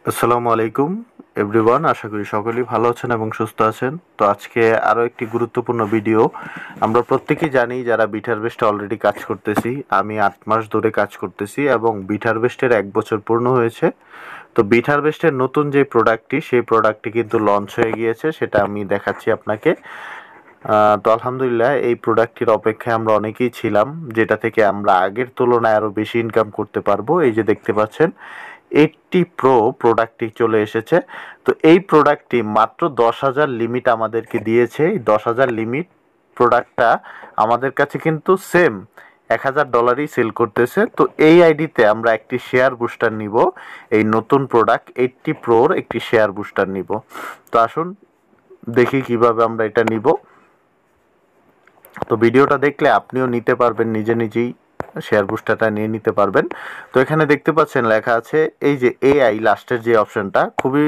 আসসালামু আলাইকুম এভরিওয়ান, আশা করি সকলেই ভালো আছেন এবং সুস্থ আছেন। তো আজকে আরও একটি গুরুত্বপূর্ণ ভিডিও। আমরা প্রত্যেকেই জানি যারা বিট হারভেস্টে অলরেডি কাজ করতেছি, আমি 8 মাস ধরে কাজ করতেছি এবং বিট হারভেস্টের 1 বছর পূর্ণ হয়েছে। তো বিট হারভেস্টের নতুন যে প্রোডাক্টটি, সেই প্রোডাক্টটি কিন্তু লঞ্চ হয়ে গিয়েছে, সেটা আমি দেখাচ্ছি আপনাকে। তো আলহামদুলিল্লাহ, এই প্রোডাক্টটির অপেক্ষায় আমরা অনেকেই ছিলাম, যেটা থেকে আমরা আগের তুলনায় আরও বেশি ইনকাম করতে পারবো। এই যে দেখতে পাচ্ছেন 80 প্রো প্রোডাক্টটি চলে এসেছে। তো এই প্রোডাক্টটি মাত্র 10,000 লিমিট আমাদেরকে দিয়েছে। এই 10,000 লিমিট প্রোডাক্টটা আমাদের কাছে কিন্তু সেম $1,000ই সেল করতেছে। তো এই আইডিতে আমরা একটি শেয়ার বুস্টার নিব, এই নতুন প্রোডাক্ট 80 প্রোর একটি শেয়ার বুস্টার নিব। তো আসুন দেখি কিভাবে আমরা এটা নিব। তো ভিডিওটা দেখলে আপনিও নিতে পারবেন, নিজে নিজেই শেয়ার বুস্টারটা নিয়ে নিতে পারবেন। তো এখানে দেখতে পাচ্ছেন লেখা আছে এই যে এআই, লাস্টের যে অপশনটা, খুবই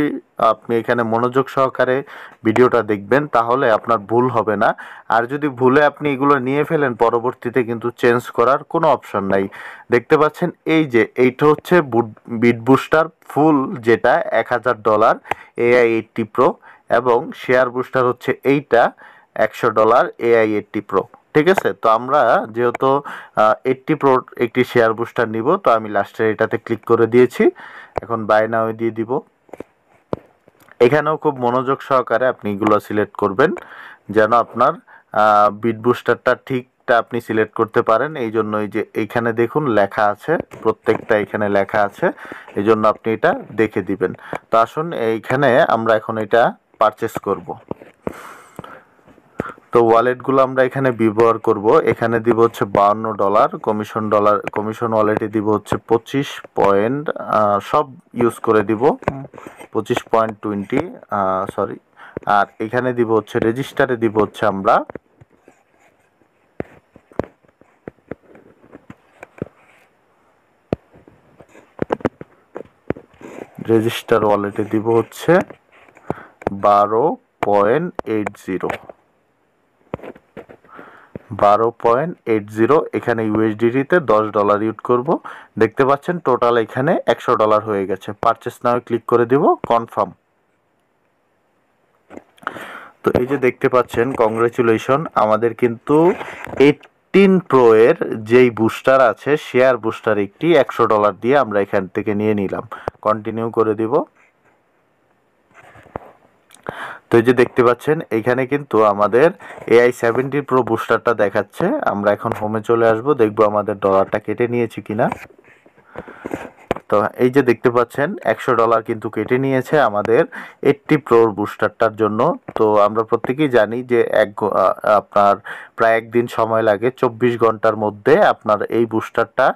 আপনি এখানে মনোযোগ সহকারে ভিডিওটা দেখবেন, তাহলে আপনার ভুল হবে না। আর যদি ভুলে আপনি এগুলো নিয়ে ফেলেন, পরবর্তীতে কিন্তু চেঞ্জ করার কোনো অপশন নাই। দেখতে পাচ্ছেন এই যে এইটা হচ্ছে বিট বুস্টার ফুল, যেটা $1,000 এআই 80 প্রো, এবং শেয়ার বুস্টার হচ্ছে এইটা $100 এআই 80 প্রো। ঠিক আছে, তো আমরা যেহেতু 80 প্রোর একটি শেয়ার বুস্টার নিব, তো আমি লাস্টে এটাতে ক্লিক করে দিয়েছি। এখন বাই নাও দিয়ে দিব। এখানেও খুব মনোযোগ সহকারে আপনি এগুলো সিলেক্ট করবেন, যেন আপনার বিট বুস্টারটা ঠিকটা আপনি সিলেক্ট করতে পারেন। এই জন্য এই যে এইখানে দেখুন লেখা আছে, প্রত্যেকটা এখানে লেখা আছে, এই জন্য আপনি এটা দেখে দিবেন। তো আসুন এইখানে আমরা এখন এটা পারচেস করব। তো ওয়ালেটগুলো আমরা এখানে ব্যবহার করব। এখানে দিব হচ্ছে $52, কমিশন ওয়ালেটে দিব হচ্ছে 25 পয়েন্ট, সব ইউজ করে দিব 25.20, সরি। আর এখানে দিব হচ্ছে রেজিস্টারে দিব হচ্ছে আমরা রেজিস্টার ওয়ালেটে দিব হচ্ছে 12.80। এখানে ইউএসডিটিতে $10 ইউজ করব। দেখতে পাচ্ছেন টোটাল এখানে $100 হয়ে গেছে। পারচেস নাও ক্লিক করে দিব, কনফার্ম। তো এই যে দেখতে পাচ্ছেন, কংগ্রেচুলেশন, আমাদের কিন্তু 18 প্রো এর যেই বুস্টার আছে, শেয়ার বুস্টার একটি $100 দিয়ে আমরা এখান থেকে নিয়ে নিলাম। কন্টিনিউ করে দিব। তো এই যে দেখতে পাচ্ছেন এখানে কিন্তু আমাদের এআই 70 প্রো বুস্টারটা দেখাচ্ছে। আমরা এখন হোমে চলে আসব, দেখব আমাদের ডলারটা কেটে নিয়েছে কিনা। তো এই যে দেখতে পাচ্ছেন $100 কিন্তু কেটে নিয়েছে আমাদের 80 প্রোর বুস্টারটার জন্য। তো আমরা প্রত্যেকেই জানি যে আপনার প্রায় একদিন সময় লাগে, 24 ঘন্টার মধ্যে আপনার এই বুস্টারটা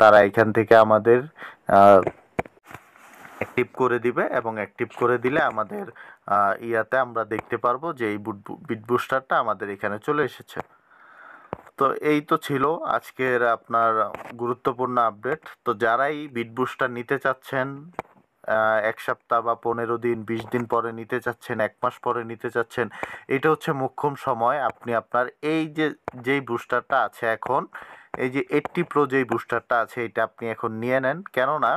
তারা এখান থেকে আমাদের অ্যাক্টিভ করে দিবে, এবং অ্যাক্টিভ করে দিলে আমাদের ইয়াতে আমরা দেখতে পারবো যে এই বিট বুস্টারটা আমাদের এখানে চলে এসেছে। তো এই তো ছিল আজকের আপনার গুরুত্বপূর্ণ আপডেট। তো যারাই বিট বুস্টার নিতে চাচ্ছেন, 1 সপ্তাহ বা 15 দিন 20 দিন পরে নিতে চাচ্ছেন, 1 মাস পরে নিতে চাচ্ছেন, এটা হচ্ছে মোক্ষম সময়। আপনি আপনার এই যে যেই বুস্টারটা আছে এখন, এই যে 80 প্রো যেই বুস্টারটা আছে, এটা আপনি এখন নিয়ে নেন। কেননা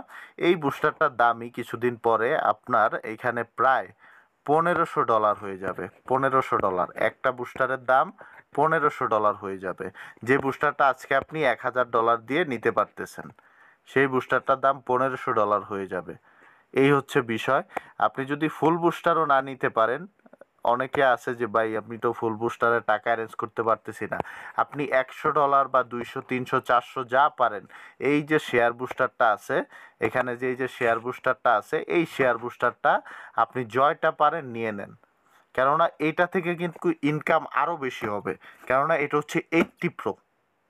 এই বুস্টারটার দামই কিছুদিন পরে আপনার এখানে প্রায় $1,500 হয়ে যাবে। $1,500 একটা বুস্টারের দাম $1,500 হয়ে যাবে। যে বুস্টারটা আজকে আপনি $1,000 দিয়ে নিতে পারতেছেন, সেই বুস্টারটার দাম $1,500 হয়ে যাবে। এই হচ্ছে বিষয়। আপনি যদি ফুল বুস্টারও না নিতে পারেন, অনেকে আছে যে ভাই আপনি তো ফুল বুস্টারের টাকা অ্যারেঞ্জ করতে পারতেছি না, আপনি $100 বা 200 300 400 যা পারেন, এই যে শেয়ার বুস্টারটা আছে এখানে, যে এই যে শেয়ার বুস্টারটা আছে, এই শেয়ার বুস্টারটা আপনি জয়টা পারেন নিয়ে নেন। কেননা এটা থেকে কিন্তু ইনকাম আরও বেশি হবে, কেননা এটা হচ্ছে 80 প্রো।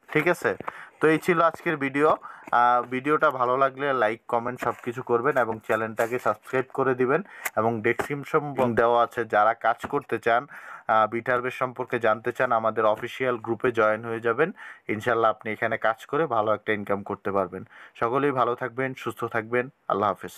ঠিক আছে, তো এই ছিল আজকের ভিডিও। ভিডিওটা ভালো লাগলে লাইক কমেন্ট সব কিছু করবেন, এবং চ্যানেলটাকে সাবস্ক্রাইব করে দিবেন, এবং ডেসক্রিপশন দেওয়া আছে, যারা কাজ করতে চান, বিট হারভেস্ট সম্পর্কে জানতে চান, আমাদের অফিসিয়াল গ্রুপে জয়েন হয়ে যাবেন। ইনশাল্লাহ আপনি এখানে কাজ করে ভালো একটা ইনকাম করতে পারবেন। সকলেই ভালো থাকবেন, সুস্থ থাকবেন। আল্লাহ হাফেজ।